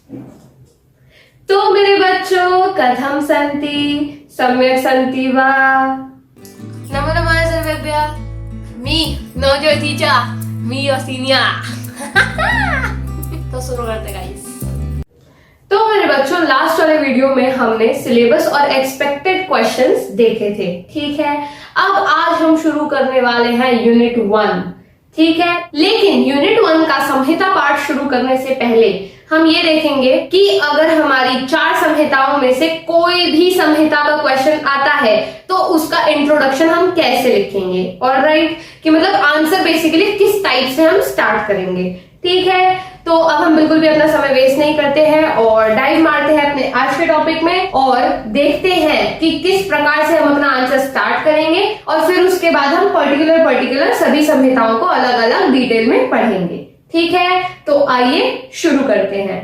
तो मेरे बच्चों, कथम सन्ति, सम्यक् सन्ति वा? नमो नमः सर्वेभ्यः। मी नवजोय टीचर, मी योर सीनियर। तो शुरू करते गाइस। तो मेरे बच्चों, लास्ट वाले वीडियो में हमने सिलेबस और एक्सपेक्टेड क्वेश्चंस देखे थे, ठीक है। अब आज हम शुरू करने वाले हैं यूनिट 1, ठीक है। लेकिन यूनिट 1 का संहिता पाठ शुरू करने से पहले हम ये देखेंगे कि अगर हमारी 4 संहिताओं में से कोई भी संहिता का क्वेश्चन आता है तो उसका इंट्रोडक्शन हम कैसे लिखेंगे, ऑलराइट, कि मतलब आंसर बेसिकली किस टाइप से हम स्टार्ट करेंगे, ठीक है। तो अब हम बिल्कुल भी अपना समय वेस्ट नहीं करते हैं और डाइव मारते हैं अपने आज के टॉपिक में और देखते हैं कि किस प्रकार से हम अपना आंसर स्टार्ट करेंगे और फिर उसके बाद हम पर्टिकुलर सभी संहिताओं को अलग अलग डिटेल में पढ़ेंगे, ठीक है। तो आइए शुरू करते हैं।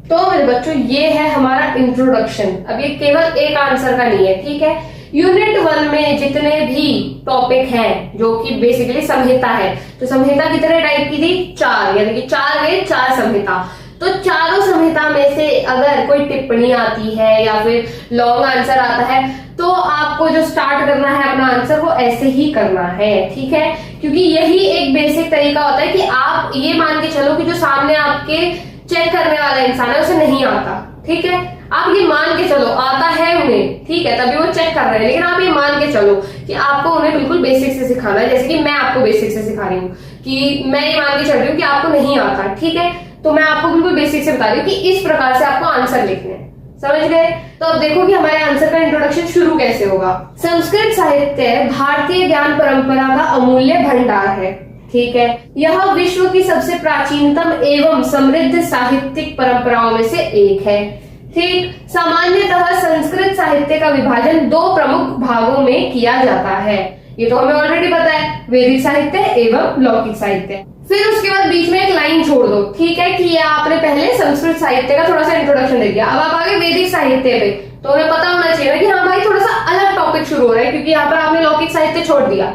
तो मेरे बच्चों, ये है हमारा इंट्रोडक्शन। अब ये केवल एक आंसर का नहीं है, ठीक है। यूनिट 1 में जितने भी टॉपिक हैं जो कि बेसिकली संहिता है, तो संहिता कितने टाइप की थी? 4, यानी कि 4 वेद 4 संहिता। तो चारों संहिता में से अगर कोई टिप्पणी आती है या फिर लॉन्ग आंसर आता है तो आपको जो स्टार्ट करना है अपना आंसर वो ऐसे ही करना है, ठीक है। क्योंकि यही एक बेसिक तरीका होता है कि आप ये मान के चलो कि जो सामने आपके चेक करने वाला इंसान है उसे नहीं आता, ठीक है। आप ये मान के चलो आता है उन्हें, ठीक है, तभी वो चेक कर रहे हैं, लेकिन आप ये मान के चलो कि आपको उन्हें बिल्कुल बेसिक से सिखाना है। जैसे कि मैं आपको बेसिक से सिखा रही हूँ कि मैं ये मान के चल रही हूँ कि आपको नहीं आता, ठीक है, तो मैं आपको बिल्कुल बेसिक से बता रही हूँ कि इस प्रकार से आपको आंसर लिखने हैं, समझ गए। तो अब देखो कि हमारे आंसर का इंट्रोडक्शन शुरू कैसे होगा। संस्कृत साहित्य भारतीय ज्ञान परंपरा का अमूल्य भंडार है, ठीक है। यह विश्व की सबसे प्राचीनतम एवं समृद्ध साहित्यिक परंपराओं में से एक है, ठीक। सामान्यतः संस्कृत साहित्य का विभाजन 2 प्रमुख भागों में किया जाता है, ये तो हमें ऑलरेडी पता है, वैदिक साहित्य एवं लौकिक साहित्य। फिर उसके बाद बीच में एक लाइन छोड़ दो, ठीक है, कि ये आपने पहले संस्कृत साहित्य का थोड़ा सा इंट्रोडक्शन दे दिया। अब आप आगे वैदिक साहित्य पे, तो हमें पता होना चाहिए कि हाँ भाई थोड़ा सा अलग टॉपिक शुरू हो रहा है, क्योंकि यहाँ पर आपने लौकिक साहित्य छोड़ दिया,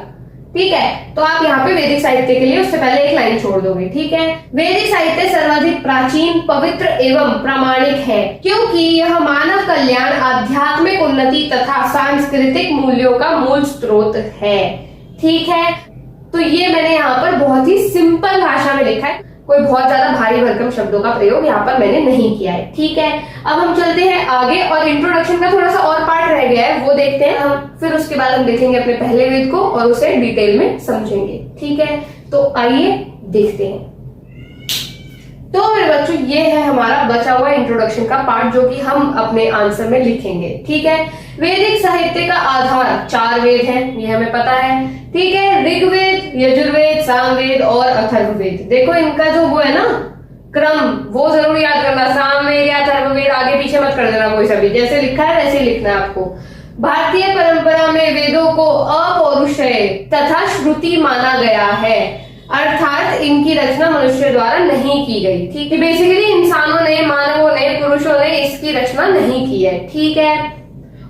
ठीक है। तो आप यहाँ पे वैदिक साहित्य के लिए उससे पहले एक लाइन छोड़ दोगे, ठीक है। वैदिक साहित्य सर्वाधिक प्राचीन, पवित्र एवं प्रामाणिक है क्योंकि यह मानव कल्याण, आध्यात्मिक उन्नति तथा सांस्कृतिक मूल्यों का मूल स्रोत है, ठीक है। तो ये मैंने यहाँ पर बहुत ही सिंपल भाषा में लिखा है, कोई बहुत ज्यादा भारी भरकम शब्दों का प्रयोग यहाँ पर मैंने नहीं किया है, ठीक है। अब हम चलते हैं आगे और इंट्रोडक्शन का थोड़ा सा और पार्ट रह गया है, वो देखते हैं हम। फिर उसके बाद हम देखेंगे अपने पहले वेद को और उसे डिटेल में समझेंगे, ठीक है। तो आइए देखते हैं। तो मेरे बच्चों, ये है हमारा बचा हुआ इंट्रोडक्शन का पार्ट जो कि हम अपने आंसर में लिखेंगे, ठीक है। वैदिक साहित्य का आधार 4 वेद हैं, ये हमें पता है, ठीक है। ऋग्वेद, यजुर्वेद, सामवेद और अथर्ववेद। देखो इनका जो वो है ना क्रम, वो जरूर याद करना। सामवेद या अथर्ववेद आगे पीछे मत कर देना कोई सा भी, जैसे लिखा है वैसे ही लिखना है आपको। भारतीय परंपरा में वेदों को अपौरुषेय तथा श्रुति माना गया है, अर्थात इनकी रचना मनुष्य द्वारा नहीं की गई, ठीक है। बेसिकली इंसानों ने, मानवों ने, पुरुषों ने इसकी रचना नहीं की है, ठीक है।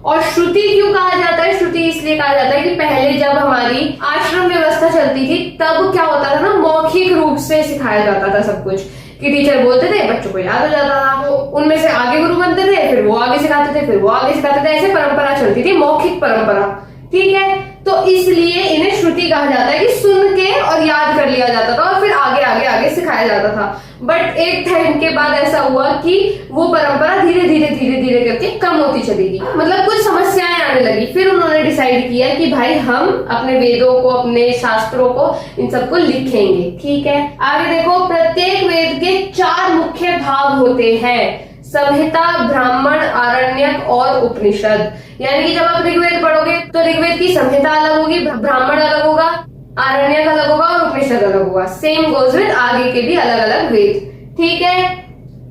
और श्रुति क्यों कहा जाता है? श्रुति इसलिए कहा जाता है कि पहले जब हमारी आश्रम व्यवस्था चलती थी तब क्या होता था ना, मौखिक रूप से सिखाया जाता था सब कुछ, कि टीचर बोलते थे, बच्चों को याद हो जाता था, तो उनमें से आगे गुरु बनते थे, फिर वो आगे सिखाते थे, फिर वो आगे सिखाते थे, ऐसे परंपरा चलती थी, मौखिक परंपरा, ठीक है। तो इसलिए इन्हें श्रुति कहा जाता है कि सुन के और याद कर लिया जाता था और फिर आगे आगे आगे सिखाया जाता था। बट एक टाइम के बाद ऐसा हुआ कि वो परंपरा धीरे धीरे करके कम होती चली गई, मतलब कुछ समस्याएं आने लगी। फिर उन्होंने डिसाइड किया कि भाई हम अपने वेदों को, अपने शास्त्रों को, इन सबको लिखेंगे, ठीक है। आगे देखो, प्रत्येक वेद के 4 मुख्य भाग होते हैं, संहिता, ब्राह्मण, आरण्यक और उपनिषद। यानी कि जब आप ऋग्वेद पढ़ोगे तो ऋग्वेद की संहिता अलग होगी, ब्राह्मण अलग होगा, आरण्यक अलग होगा और उपनिषद अलग होगा। सेम गोज विद आगे के भी अलग अलग वेद, ठीक है।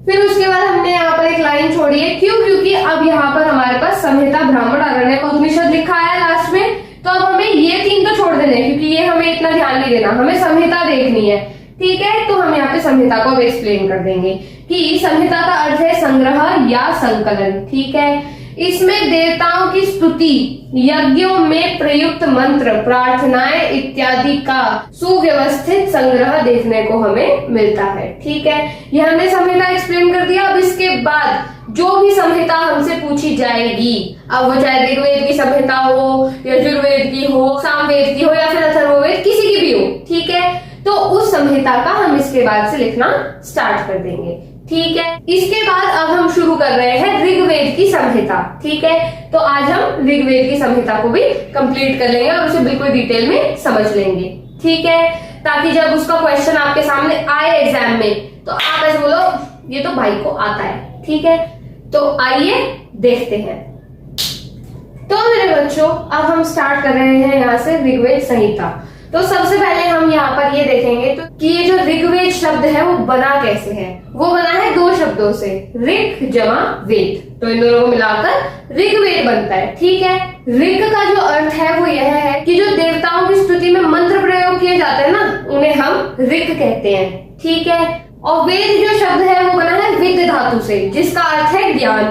फिर उसके बाद हमने यहाँ पर एक लाइन छोड़ी है, क्यों? क्योंकि अब यहाँ पर हमारे पास संहिता, ब्राह्मण, आरण्यक और उपनिषद लिखा है लास्ट में, तो अब हमें ये 3 तो छोड़ देने, क्योंकि ये हमें इतना ध्यान नहीं देना, हमें संहिता देखनी है, ठीक है। तो हम यहाँ पे संहिता को अब एक्सप्लेन कर देंगे कि संहिता का अर्थ है संग्रह या संकलन, ठीक है। इसमें देवताओं की स्तुति, यज्ञों में प्रयुक्त मंत्र, प्रार्थनाएं इत्यादि का सुव्यवस्थित संग्रह देखने को हमें मिलता है। ठीक है, ये हमने संहिता एक्सप्लेन कर दिया। अब इसके बाद जो भी संहिता हमसे पूछी जाएगी, अब वो चाहे ऋग्वेद की संहिता हो, यजुर्वेद की हो, सामवेद की हो या फिर अथर्ववेद, किसी की भी हो, ठीक है, तो उस संहिता का हम इसके बाद से लिखना स्टार्ट कर देंगे। ठीक है, इसके बाद अब हम शुरू कर रहे हैं ऋग्वेद की संहिता। ठीक है, तो आज हम ऋग्वेद की संहिता को भी कंप्लीट कर लेंगे और उसे बिल्कुल डिटेल में समझ लेंगे। ठीक है, ताकि जब उसका क्वेश्चन आपके सामने आए एग्जाम में तो आप ऐसे बोलो ये तो भाई को आता है। ठीक है, तो आइए देखते हैं। तो मेरे बच्चों, अब हम स्टार्ट कर रहे हैं यहाँ से ऋग्वेद संहिता। तो सबसे पहले हम यहाँ पर ये देखेंगे तो कि ये जो ऋग्वेद शब्द है वो बना कैसे है। वो बना है दो शब्दों से, ऋग जमा वेद, तो इन दोनों को मिलाकर ऋग्वेद बनता है। ठीक है, ऋग का जो अर्थ है वो यह है कि जो देवताओं की स्तुति में मंत्र प्रयोग किए जाते हैं ना, उन्हें हम ऋग कहते हैं। ठीक है, और वेद जो शब्द है वो बना है विद धातु से, जिसका अर्थ है ज्ञान।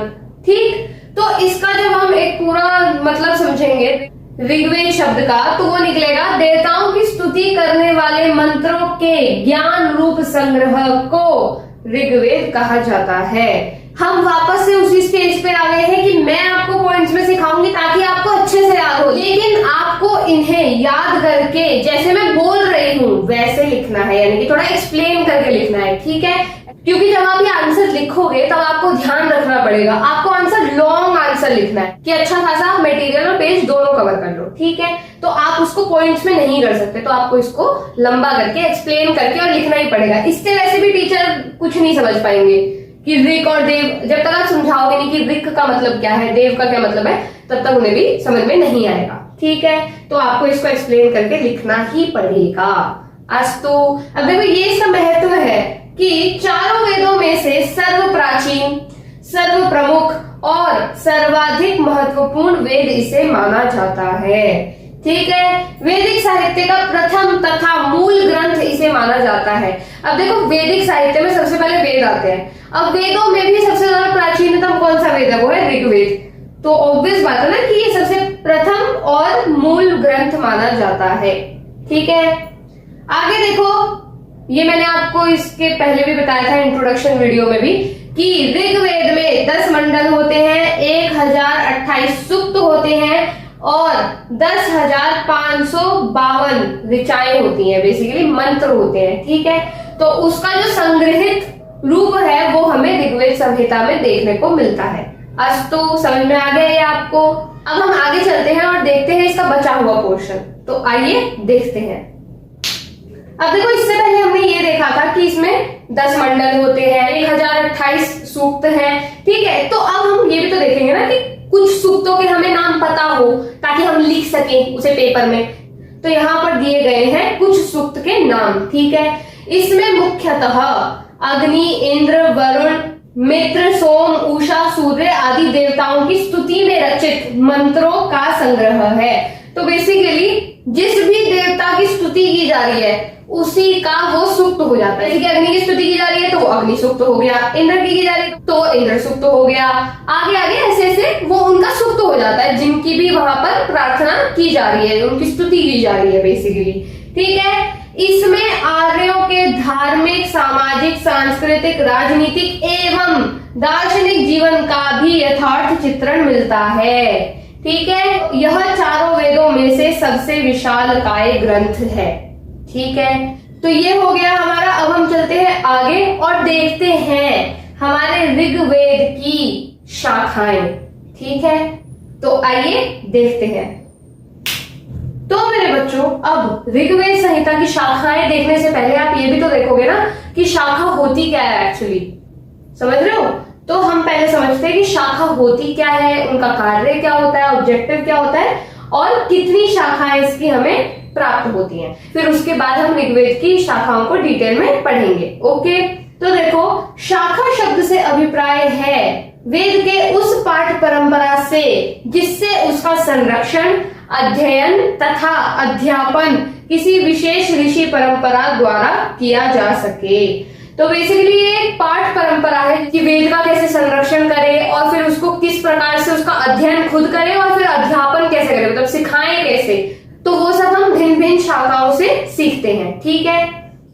ठीक, तो इसका जब हम एक पूरा मतलब समझेंगे ऋग्वेद शब्द का, तो वो निकलेगा देवताओं की स्तुति करने वाले मंत्रों के ज्ञान रूप संग्रह को ऋग्वेद कहा जाता है। हम वापस से उसी स्टेज पे आ गए हैं कि मैं आपको पॉइंट्स में सिखाऊंगी ताकि आपको अच्छे से याद हो, लेकिन आपको इन्हें याद करके जैसे मैं बोल रही हूँ वैसे लिखना है, यानी कि थोड़ा एक्सप्लेन करके लिखना है। ठीक है, क्योंकि जब आप ये आंसर लिखोगे तब आपको ध्यान रखना पड़ेगा, आपको आंसर लॉन्ग आंसर लिखना है कि अच्छा खासा मटेरियल और पेज दोनों कवर कर लो। ठीक है, तो आप उसको पॉइंट्स में नहीं कर सकते, तो आपको इसको लंबा करके एक्सप्लेन करके और लिखना ही पड़ेगा। इससे वैसे भी टीचर कुछ नहीं समझ पाएंगे कि ऋक और देव, जब तक आप समझाओगे नहीं कि ऋक का मतलब क्या है, देव का क्या मतलब है, तब तक उन्हें भी समझ में नहीं आएगा। ठीक है, तो आपको इसको एक्सप्लेन करके लिखना ही पड़ेगा। अस्तु, अब देखो ये इसका महत्व है कि चारों वेदों में से सर्व प्राचीन, सर्व प्रमुख और सर्वाधिक महत्वपूर्ण वेद इसे माना जाता है। ठीक है, वैदिक साहित्य का प्रथम तथा मूल ग्रंथ इसे माना जाता है। अब देखो वैदिक साहित्य में सबसे पहले वेद आते हैं। अब वेदों में भी सबसे ज्यादा प्राचीनतम कौन सा वेद है, वो है ऋग्वेद। तो ऑब्वियस बात है ना कि ये सबसे प्रथम और मूल ग्रंथ माना जाता है। ठीक है, आगे देखो, ये मैंने आपको इसके पहले भी बताया था इंट्रोडक्शन वीडियो में भी कि ऋग्वेद में 10 मंडल होते हैं, 1028 सूक्त होते हैं और 10,552 ऋचाएं होती हैं, बेसिकली मंत्र होते हैं। ठीक है, तो उसका जो संग्रहित रूप है वो हमें ऋग्वेद संहिता में देखने को मिलता है। अस्तु, समझ में आ गया ये आपको। अब हम आगे चलते हैं और देखते हैं इसका बचा हुआ पोर्शन। तो आइए देखते हैं। अब देखो, इससे पहले हमने ये देखा था कि इसमें 10 मंडल होते हैं, 1028 सूक्त हैं। ठीक है, तो अब हम ये भी तो देखेंगे ना कि कुछ सूक्तों के हमें नाम पता हो ताकि हम लिख सकें उसे पेपर में। तो यहाँ पर दिए गए हैं कुछ सूक्त के नाम। ठीक है, इसमें मुख्यतः अग्नि, इंद्र, वरुण, मित्र, सोम, उषा, सूर्य आदि देवताओं की स्तुति में रचित मंत्रों का संग्रह है। तो बेसिकली जिस भी देवता की स्तुति की जा रही है उसी का वो सूक्त हो जाता है। जैसे कि अग्नि की स्तुति की जा रही है तो अग्नि सूक्त हो गया, इंद्र की जा रही है तो इंद्र सूक्त हो गया, आगे आगे ऐसे ऐसे वो उनका सूक्त हो जाता है, जिनकी भी वहां पर प्रार्थना की जा रही है, उनकी स्तुति की जा रही है बेसिकली। ठीक है, इसमें आर्यों के धार्मिक, सामाजिक, सांस्कृतिक, राजनीतिक एवं दार्शनिक जीवन का भी यथार्थ चित्रण मिलता है। ठीक है, यह चारों वेदों में से सबसे विशालकाय ग्रंथ है। ठीक है, तो ये हो गया हमारा। अब हम चलते हैं आगे और देखते हैं हमारे ऋग्वेद की शाखाएं। ठीक है, तो आइए देखते हैं। तो मेरे बच्चों, अब ऋग्वेद संहिता की शाखाएं देखने से पहले आप ये भी तो देखोगे ना कि शाखा होती क्या है एक्चुअली, समझ रहे हो? तो हम पहले समझते हैं कि शाखा होती क्या है, उनका कार्य क्या होता है, ऑब्जेक्टिव क्या होता है और कितनी शाखाएं इसकी हमें प्राप्त होती हैं। फिर उसके बाद हम ऋग्वेद की शाखाओं को डिटेल में पढ़ेंगे। ओके, तो देखो, शाखा शब्द से अभिप्राय है वेद के उस पाठ परंपरा से जिससे उसका संरक्षण, अध्ययन तथा अध्यापन किसी विशेष ऋषि परंपरा द्वारा किया जा सके। तो बेसिकली ये एक पाठ परंपरा है कि वेद का कैसे संरक्षण करे और फिर उसको किस प्रकार से उसका अध्ययन खुद करें और फिर अध्यापन कैसे करें, मतलब सिखाएं कैसे, तो वो सब हम भिन्न भिन्न शाखाओं से सीखते हैं। ठीक है,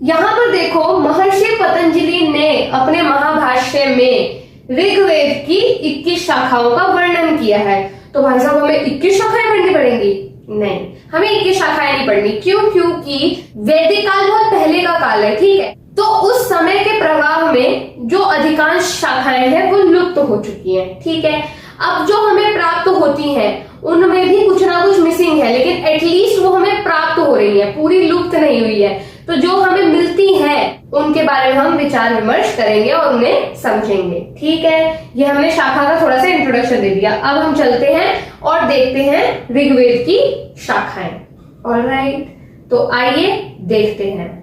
यहाँ पर देखो महर्षि पतंजलि ने अपने महाभाष्य में ऋग्वेद की 21 शाखाओं का वर्णन किया है। तो भाई साहब हमें 21 शाखाएं पढ़नी पड़ेंगी? नहीं, हमें 21 शाखाएं नहीं पढ़नी। क्यों? क्योंकि वैदिक काल बहुत पहले का काल है। ठीक है, तो उस समय के प्रभाव में जो अधिकांश शाखाएं हैं वो लुप्त हो चुकी हैं। ठीक है, अब जो हमें प्राप्त होती हैं उनमें भी कुछ ना कुछ मिसिंग है, लेकिन एटलीस्ट वो हमें प्राप्त हो रही है, पूरी लुप्त नहीं हुई है। तो जो हमें मिलती है उनके बारे में हम विचार विमर्श करेंगे और उन्हें समझेंगे। ठीक है, ये हमने शाखा का थोड़ा सा इंट्रोडक्शन दे दिया। अब हम चलते हैं और देखते हैं ऋग्वेद की शाखाएं। ऑलराइट, तो आइए देखते हैं।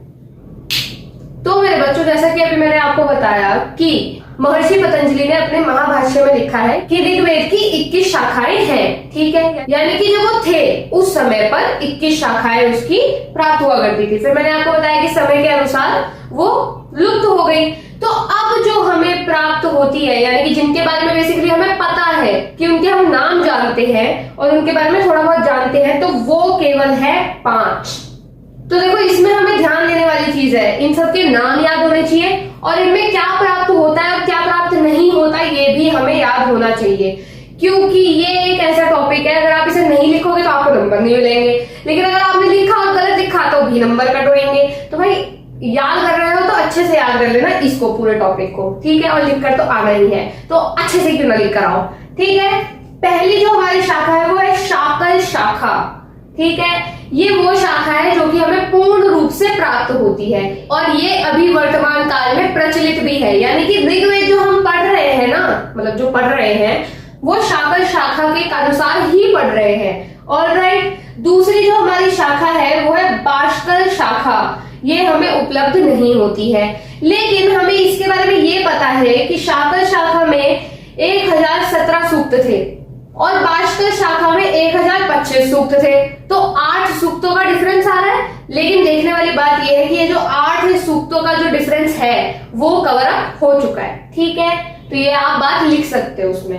तो मेरे बच्चों, जैसा कि अभी मैंने आपको बताया कि महर्षि पतंजलि ने अपने महाभाष्य में लिखा है कि ऋग्वेद की 21 शाखाएं हैं। ठीक है, यानी कि जब वो थे उस समय पर 21 शाखाएं उसकी प्राप्त हुआ करती थी। फिर मैंने आपको बताया कि समय के अनुसार वो लुप्त हो गई। तो अब जो हमें प्राप्त होती है, यानी कि जिनके बारे में बेसिकली हमें पता है कि उनके हम नाम जानते हैं और उनके बारे में थोड़ा बहुत जानते हैं, तो वो केवल है 5। तो देखो, इसमें हमें ध्यान देने वाली चीज है, इन सब के नाम याद होने चाहिए और इनमें क्या प्राप्त होता है और क्या प्राप्त नहीं होता ये भी हमें याद होना चाहिए। क्योंकि ये एक ऐसा टॉपिक है, अगर आप इसे नहीं लिखोगे तो आपको नंबर नहीं मिलेंगे, लेकिन अगर आपने लिखा और गलत लिखा तो भी नंबर कट होंगे। तो भाई याद कर रहे हो तो अच्छे से याद कर लेना इसको, पूरे टॉपिक को। ठीक है, और लिखकर तो आना ही है, तो अच्छे से क्यों ना लिख कर आओ। ठीक है, पहली जो हमारी शाखा है वो है शाकल शाखा। ठीक है, ये वो शाखा है जो कि हमें पूर्ण रूप से प्राप्त होती है और ये अभी वर्तमान काल में प्रचलित भी है। यानी कि ऋग्वेद जो हम पढ़ रहे हैं ना, मतलब जो पढ़ रहे हैं वो शाकल शाखा के अनुसार ही पढ़ रहे हैं। ऑलराइट, दूसरी जो हमारी शाखा है वो है बाष्कल शाखा। ये हमें उपलब्ध नहीं होती है, लेकिन हमें इसके बारे में ये पता है कि शाकल शाखा में 1017 सूक्त थे और बाष्कल शाखा में 1025 सूक्त थे। तो 8 सूक्तों का डिफरेंस आ रहा है, लेकिन देखने वाली बात यह है कि ये जो 8 सूक्तों का जो डिफरेंस है वो कवर अप हो चुका है। ठीक है, तो ये आप बात लिख सकते हो उसमें।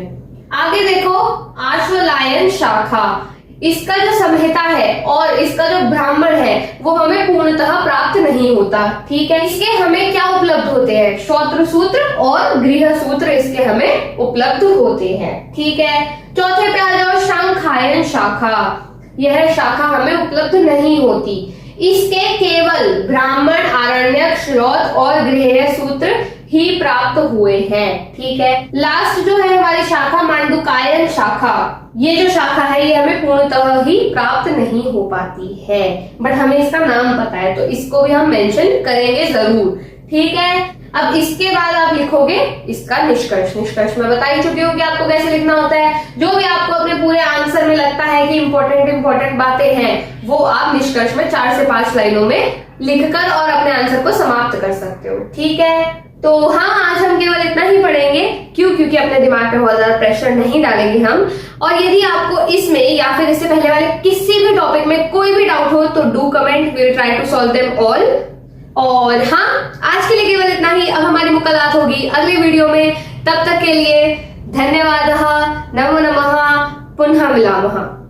आगे देखो, आश्वलायन शाखा। इसका जो संहिता है और इसका जो ब्राह्मण है वो हमें पूर्णतः प्राप्त नहीं होता। ठीक है, इसके हमें क्या उपलब्ध होते हैं? श्रोत्र सूत्र और गृह सूत्र इसके हमें उपलब्ध होते हैं। ठीक है, चौथे पे आ जाओ, शंखायन शाखा। यह शाखा हमें उपलब्ध नहीं होती, इसके केवल ब्राह्मण, आरण्यक, श्रोत और गृह सूत्र ही प्राप्त हुए हैं। ठीक है, लास्ट जो है हमारी शाखा मांडुकायन शाखा। ये जो शाखा है ये हमें पूर्णतः ही प्राप्त नहीं हो पाती है, बट हमें इसका नाम पता है तो इसको भी हम मेंशन करेंगे जरूर। ठीक है, अब इसके बाद आप लिखोगे इसका निष्कर्ष। निष्कर्ष में बता ही चुकी हूँ कि आपको कैसे लिखना होता है। जो भी आपको अपने पूरे आंसर में लगता है कि इंपॉर्टेंट बातें हैं वो आप निष्कर्ष में 4 से 5 लाइनों में लिखकर और अपने आंसर को समाप्त कर सकते हो। ठीक है, तो हाँ, आज हम केवल इतना ही पढ़ेंगे। क्योंकि अपने दिमाग पे बहुत ज्यादा प्रेशर नहीं डालेंगे हम। और यदि आपको इसमें या फिर इससे पहले वाले किसी भी टॉपिक में कोई भी डाउट हो तो do comment, we will try to solve them all. और हाँ, आज के लिए केवल इतना ही। अब हमारी मुलाकात होगी अगले वीडियो में, तब तक के लिए धन्यवाद। नमो नमः, पुनः मिलामः।